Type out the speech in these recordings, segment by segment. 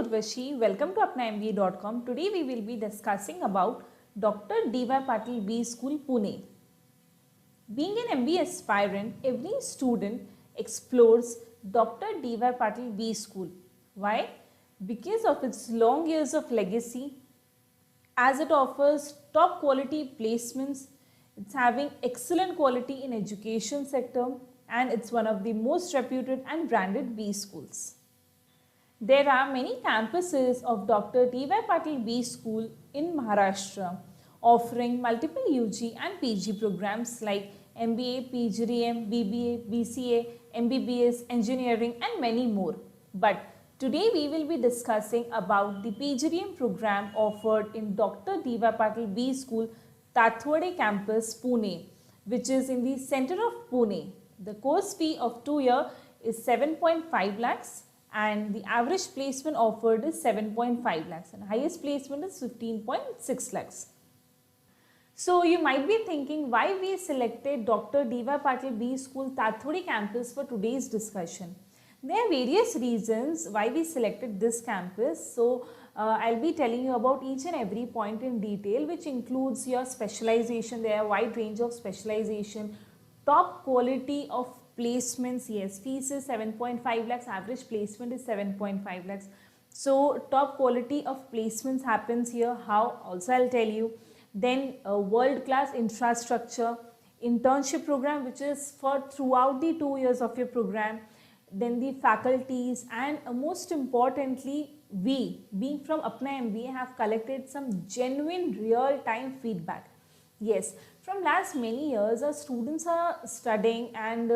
Urvashi. Welcome to apnamba.com. Today we will be discussing about Dr. D.Y. Patil B School, Pune. Being an MBA aspirant, every student explores Dr. D.Y. Patil B School. Why? Because of its long years of legacy, as it offers top quality placements, it's having excellent quality in education sector, and it's one of the most reputed and branded B schools. There are many campuses of Dr. D.Y. Patil B School in Maharashtra, offering multiple UG and PG programs like MBA, PGDM, BBA, BCA, MBBS, engineering and many more. But today we will be discussing about the PGDM program offered in Dr. D.Y. Patil B School, Tathwade campus, Pune, which is in the center of Pune. The course fee of 2 years is 7.5 lakhs. And the average placement offered is 7.5 lakhs and highest placement is 15.6 lakhs. So you might be thinking why we selected Dr. D.Y. Patil B School, Tathwade campus for today's discussion. There are various reasons why we selected this campus. So I'll be telling you about each and every point in detail, which includes your specialization. There are a wide range of specialization, top quality of placements. Yes, fees is 7.5 lakhs, average placement is 7.5 lakhs. So top quality of placements happens here. How? Also I'll tell you. Then world class infrastructure, internship program which is for throughout the 2 years of your program. Then the faculties, and most importantly, we being from Apna MBA have collected some genuine real time feedback. Yes, from last many years our students are studying, and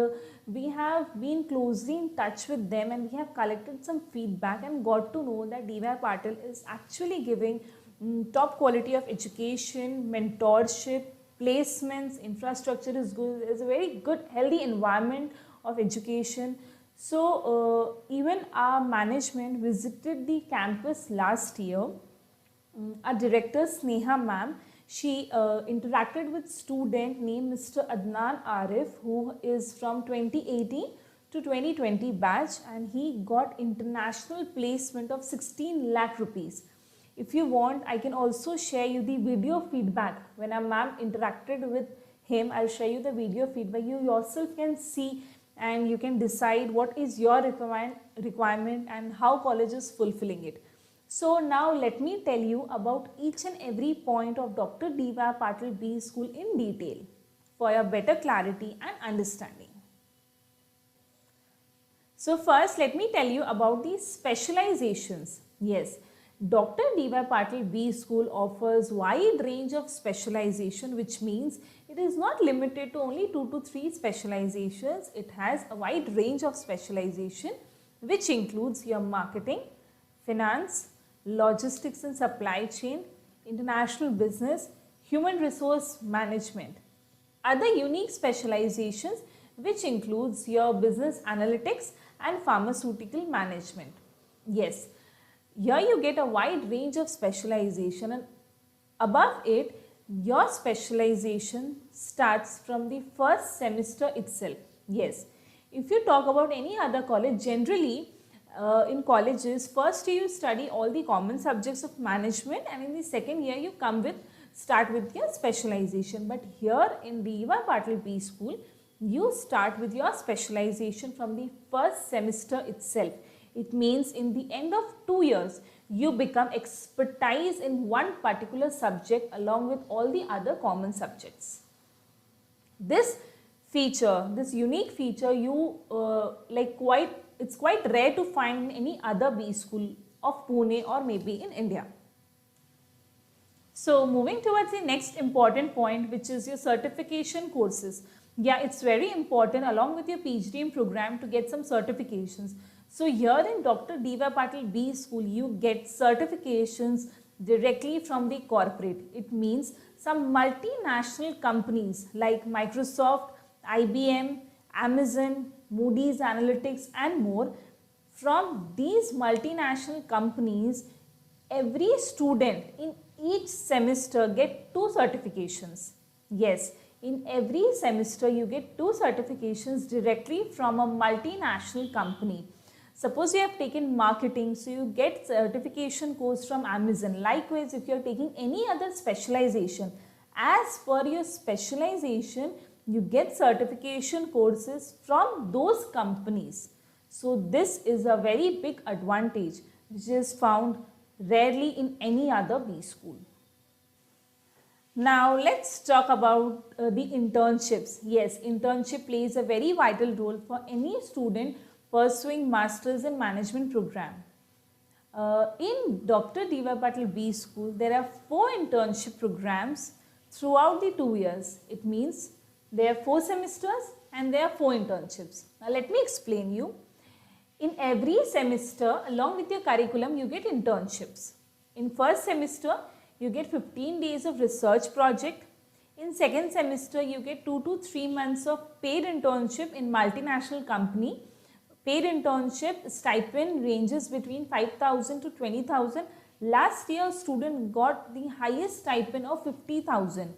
we have been closely in touch with them, and we have collected some feedback and got to know that D.Y. Patil is actually giving top quality of education, mentorship, placements, infrastructure is good, is a very good healthy environment of education. So even our management visited the campus last year. Our director Sneha ma'am, she interacted with student named Mr. Adnan Arif, who is from 2018 to 2020 batch, and he got international placement of 16 lakh rupees. If you want, I can also share you the video feedback. When a ma'am interacted with him, I'll share you the video feedback. You yourself can see and you can decide what is your requirement and how college is fulfilling it. So now let me tell you about each and every point of Dr. D.Y. Patil B School in detail for your better clarity and understanding. So first let me tell you about the specializations. Yes, Dr. D.Y. Patil B School offers wide range of specialization, which means it is not limited to only 2 to 3 specializations. It has a wide range of specialization which includes your marketing, finance, logistics and supply chain, international business, human resource management. Other unique specializations which includes your business analytics and pharmaceutical management. Yes, here you get a wide range of specialization, and above it your specialization starts from the first semester itself. Yes, if you talk about any other college, generally in colleges, first year you study all the common subjects of management, and in the second year you start with your specialization. But here in D.Y. Patil B School, you start with your specialization from the first semester itself. It means in the end of 2 years, you become expertise in one particular subject along with all the other common subjects. This feature, this unique feature, it's quite rare to find in any other B school of Pune or maybe in India. So moving towards the next important point, which is your certification courses. Yeah, it's very important along with your PGDM program to get some certifications. So here in Dr. D.Y. Patil B School, you get certifications directly from the corporate. It means some multinational companies like Microsoft, IBM, Amazon, Moody's Analytics and more. From these multinational companies, every student in each semester get 2 certifications. Yes, in every semester you get 2 certifications directly from a multinational company. Suppose you have taken marketing, so you get certification course from Amazon. Likewise, if you are taking any other specialization, as per your specialization, you get certification courses from those companies. So this is a very big advantage which is found rarely in any other B school. Now let's talk about the internships. Yes, internship plays a very vital role for any student pursuing Masters in Management program. In Dr. D.Y. Patil B School, there are 4 internship programs throughout the 2 years. It means there are 4 semesters and there are 4 internships. Now let me explain you. In every semester, along with your curriculum, you get internships. In first semester, you get 15 days of research project. In second semester, you get 2 to 3 months of paid internship in multinational company. Paid internship stipend ranges between 5,000 to 20,000. Last year, student got the highest stipend of 50,000.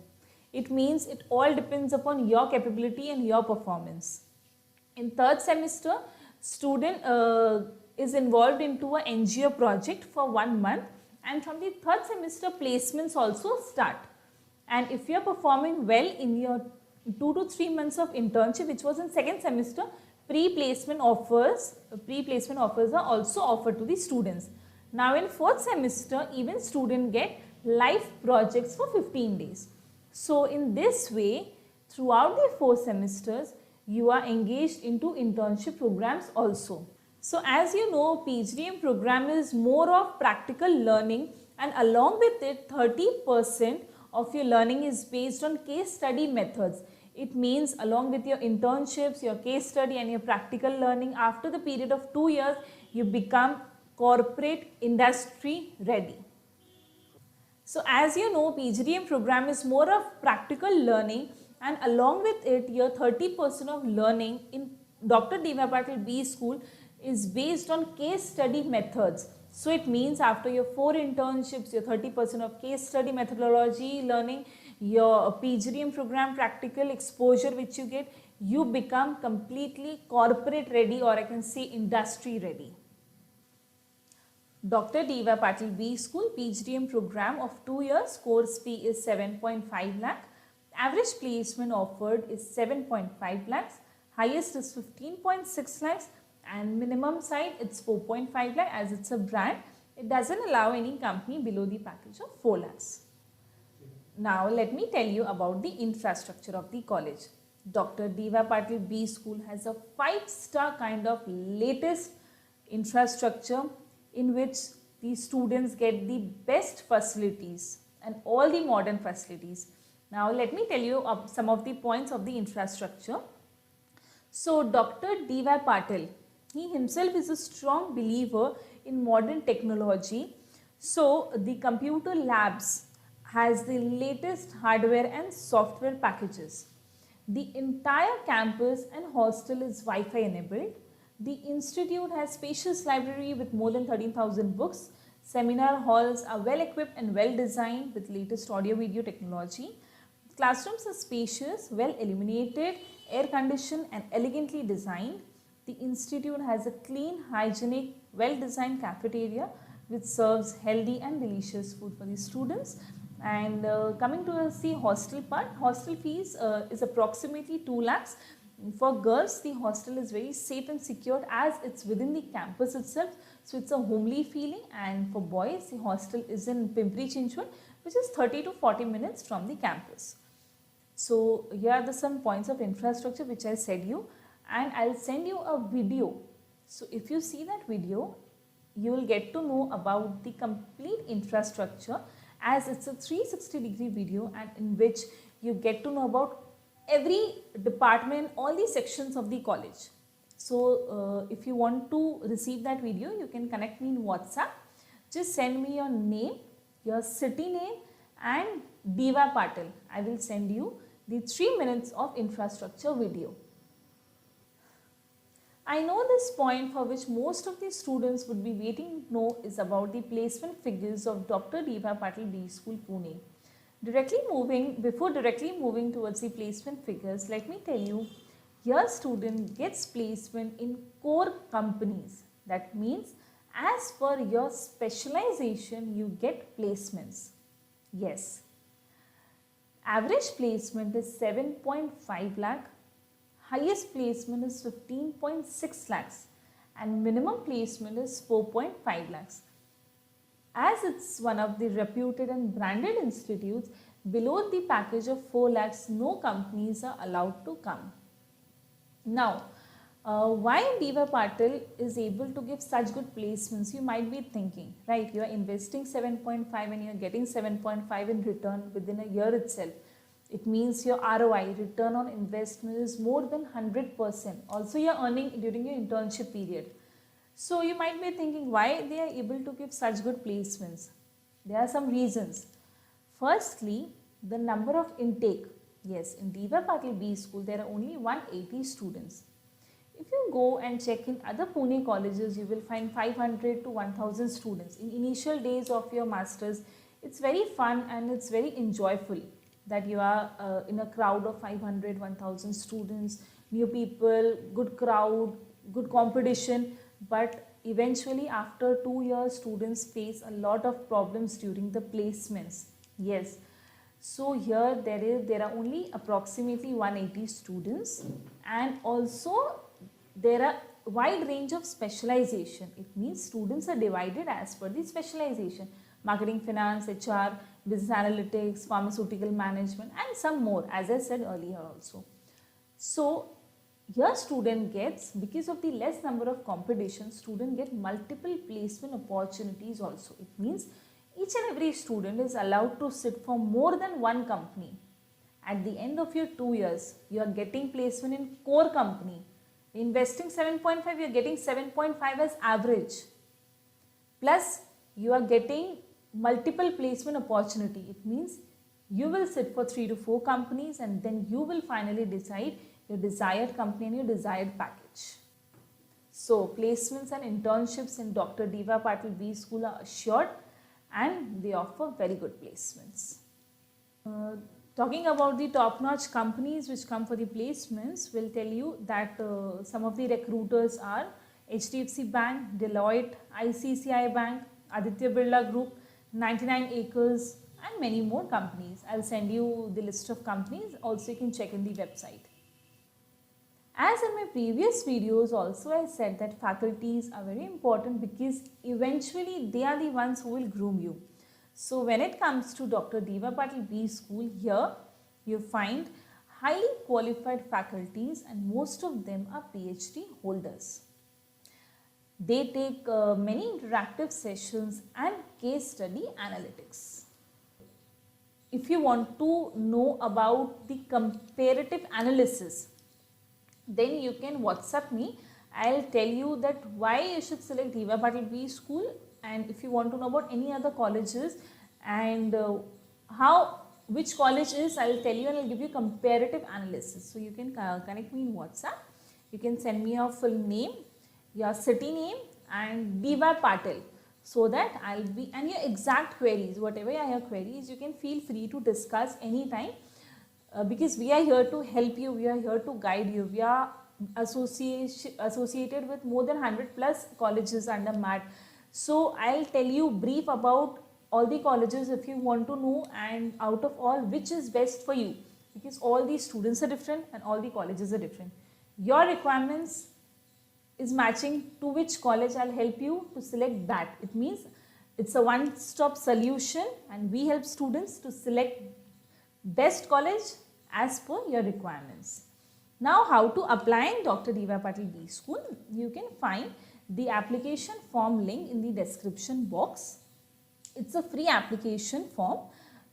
It means it all depends upon your capability and your performance. In third semester, student is involved into a NGO project for 1 month, and from the third semester placements also start. And if you are performing well in your 2 to 3 months of internship, which was in second semester, pre-placement offers are also offered to the students. Now in fourth semester, even students get life projects for 15 days. So in this way, throughout the 4 semesters, you are engaged into internship programs also. So as you know, PGDM program is more of practical learning, and along with it 30% of your learning is based on case study methods. It means along with your internships, your case study and your practical learning, after the period of 2 years, you become corporate industry ready. So as you know, PGDM program is more of practical learning, and along with it, your 30% of learning in Dr. D.Y. Patil B School is based on case study methods. So it means after your 4 internships, your 30% of case study methodology learning, your PGDM program practical exposure which you get, you become completely corporate ready, or I can say industry ready. Dr. D.Y. Patil B School PGDM program of 2 years, course fee is 7.5 lakh. Average placement offered is 7.5 lakhs. Highest is 15.6 lakhs. And minimum side it's 4.5 lakh. As it's a brand, it doesn't allow any company below the package of 4 lakhs. Now let me tell you about the infrastructure of the college. Dr. D.Y. Patil B School has a 5-star kind of latest infrastructure in which the students get the best facilities and all the modern facilities. Now let me tell you some of the points of the infrastructure. So Dr. D.Y. Patil, he himself is a strong believer in modern technology. So the computer labs has the latest hardware and software packages. The entire campus and hostel is Wi-Fi enabled. The institute has spacious library with more than 13,000 books. Seminar halls are well equipped and well designed with latest audio video technology. Classrooms are spacious, well illuminated, air conditioned and elegantly designed. The institute has a clean, hygienic, well designed cafeteria which serves healthy and delicious food for the students. And coming to the hostel part, hostel fees is approximately 2 lakhs. For girls, the hostel is very safe and secured as it's within the campus itself. So it's a homely feeling. And for boys, the hostel is in Pimpri Chinchwad, which is 30 to 40 minutes from the campus. So here are some points of infrastructure which I said you, and I'll send you a video. So if you see that video, you will get to know about the complete infrastructure, as it's a 360-degree video, and in which you get to know about every department, all the sections of the college. So if you want to receive that video, you can connect me in WhatsApp. Just send me your name, your city name and D.Y. Patil. I will send you the 3 minutes of infrastructure video. I know this point for which most of the students would be waiting to know is about the placement figures of Dr. D.Y. Patil B School, Pune. Before directly moving towards the placement figures, let me tell you, your student gets placement in core companies. That means as per your specialization, you get placements. Yes. Average placement is 7.5 lakh, highest placement is 15.6 lakhs and minimum placement is 4.5 lakhs. As it's one of the reputed and branded institutes, below the package of 4 lakhs, no companies are allowed to come. Now, why D.Y. Patil is able to give such good placements, you might be thinking, right? You are investing 7.5 and you are getting 7.5 in return within a year itself. It means your ROI, return on investment, is more than 100%. Also, you are earning during your internship period. So, you might be thinking why they are able to give such good placements. There are some reasons. Firstly, the number of intake. Yes, in D.Y. Patil B School, there are only 180 students. If you go and check in other Pune colleges, you will find 500 to 1000 students. In initial days of your masters, it's very fun and it's very enjoyable that you are in a crowd of 500, 1000 students, new people, good crowd, good competition. But eventually after 2 years, students face a lot of problems during the placements. Yes. So here there are only approximately 180 students, and also there are wide range of specialization. It means students are divided as per the specialization: marketing, finance, HR, business analytics, pharmaceutical management, and some more, as I said earlier also. So your student gets, because of the less number of competition, student get multiple placement opportunities also. It means each and every student is allowed to sit for more than one company. At the end of your 2 years, you are getting placement in core company. Investing 7.5, you are getting 7.5 as average. Plus, you are getting multiple placement opportunity. It means you will sit for 3 to 4 companies and then you will finally decide your desired company and your desired package. So, placements and internships in Dr. D.Y. Patil B School are assured and they offer very good placements. Talking about the top-notch companies which come for the placements, will tell you that some of the recruiters are HDFC Bank, Deloitte, ICICI Bank, Aditya Birla Group, 99 Acres and many more companies. I'll send you the list of companies, also you can check in the website. As in my previous videos also, I said that faculties are very important because eventually they are the ones who will groom you. So when it comes to Dr. D.Y. Patil B School, here you find highly qualified faculties and most of them are PhD holders. They take many interactive sessions and case study analytics. If you want to know about the comparative analysis, then you can WhatsApp me. I'll tell you that why you should select D.Y. Patil B School, and if you want to know about any other colleges and which college is, I will tell you and I'll give you comparative analysis. So you can connect me in WhatsApp. You can send me your full name, your city name and D.Y. Patil, so that I'll be, and your exact queries, whatever are your queries, you can feel free to discuss anytime. Because we are here to help you, we are here to guide you. We are associated with more than 100 plus colleges under MAT. So I'll tell you brief about all the colleges if you want to know, and out of all, which is best for you, because all the students are different and all the colleges are different. Your requirements is matching to which college, I'll help you to select that. It means it's a one-stop solution and we help students to select best college as per your requirements. Now, how to apply in Dr. D.Y. Patil B School? You can find the application form link in the description box. It's a free application form.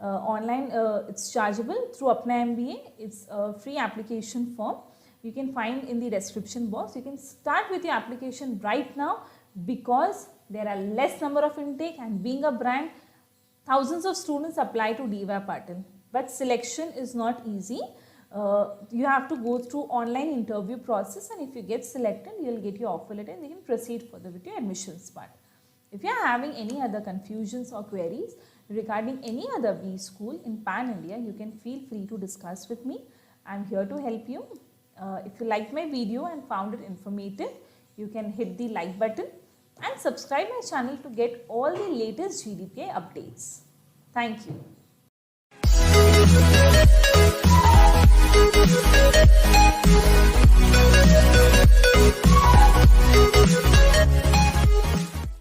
Online, it's chargeable through Apna MBA. It's a free application form. You can find in the description box. You can start with your application right now because there are less number of intake, and being a brand, thousands of students apply to D.Y. Patil. But selection is not easy. You have to go through online interview process, and if you get selected, you will get your offer letter and you can proceed further with your admissions part. If you are having any other confusions or queries regarding any other B school in Pan India, you can feel free to discuss with me. I am here to help you. If you liked my video and found it informative, you can hit the like button. and subscribe my channel to get all the latest GDPI updates. Thank you.